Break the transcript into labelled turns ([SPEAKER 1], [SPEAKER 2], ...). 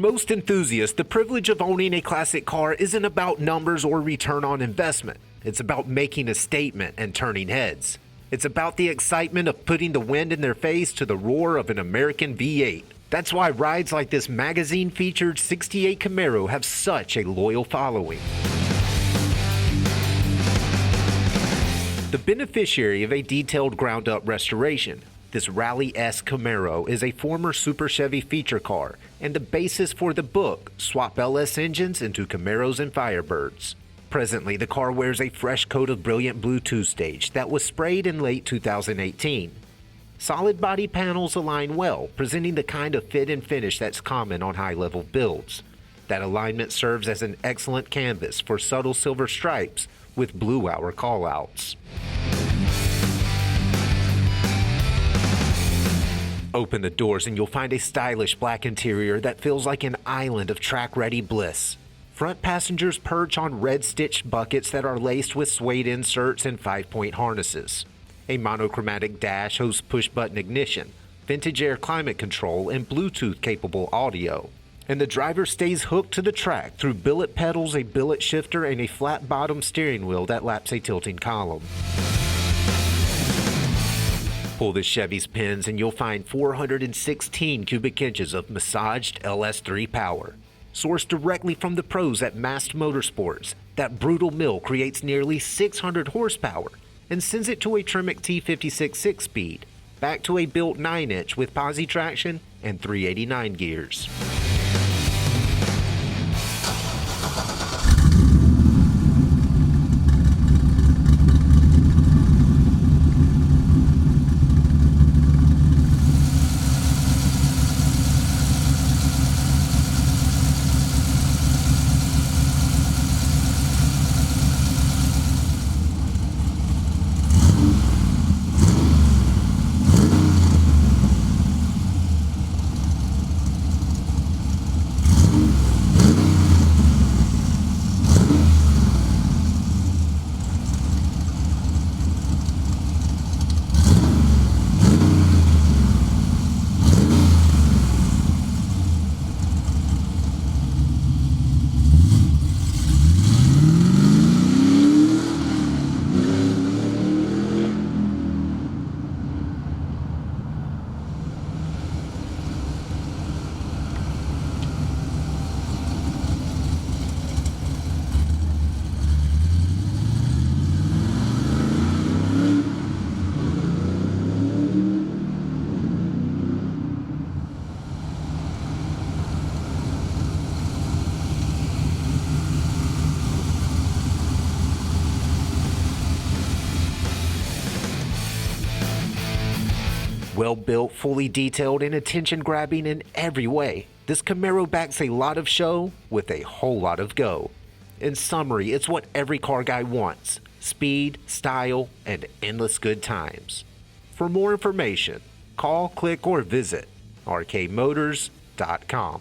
[SPEAKER 1] most enthusiasts, the privilege of owning a classic car isn't about numbers or return on investment. It's about making a statement and turning heads. It's about the excitement of putting the wind in their face to the roar of an American V8. That's why rides like this magazine-featured 68 Camaro have such a loyal following. The beneficiary of a detailed ground-up restoration, this rally-esque Camaro is a former Super Chevy feature car and the basis for the book, Swap LS Engines into Camaros and Firebirds. Presently, the car wears a fresh coat of brilliant blue two-stage that was sprayed in late 2018. Solid body panels align well, presenting the kind of fit and finish that's common on high-level builds. That alignment serves as an excellent canvas for subtle silver stripes with blue hour callouts. Open the doors and you'll find a stylish black interior that feels like an island of track-ready bliss. Front passengers perch on red-stitched buckets that are laced with suede inserts and 5-point harnesses. A monochromatic dash hosts push-button ignition, vintage air climate control, and Bluetooth-capable audio. And the driver stays hooked to the track through billet pedals, a billet shifter, and a flat-bottom steering wheel that laps a tilting column. Pull the Chevy's pins and you'll find 416 cubic inches of massaged LS3 power. Sourced directly from the pros at Mast Motorsports, that brutal mill creates nearly 600 horsepower and sends it to a Tremec T56 6-speed, back to a built 9-inch with posi-traction and 389 gears. Well-built, fully detailed, and attention-grabbing in every way, this Camaro backs a lot of show with a whole lot of go. In summary, it's what every car guy wants: speed, style, and endless good times. For more information, call, click, or visit rkmotors.com.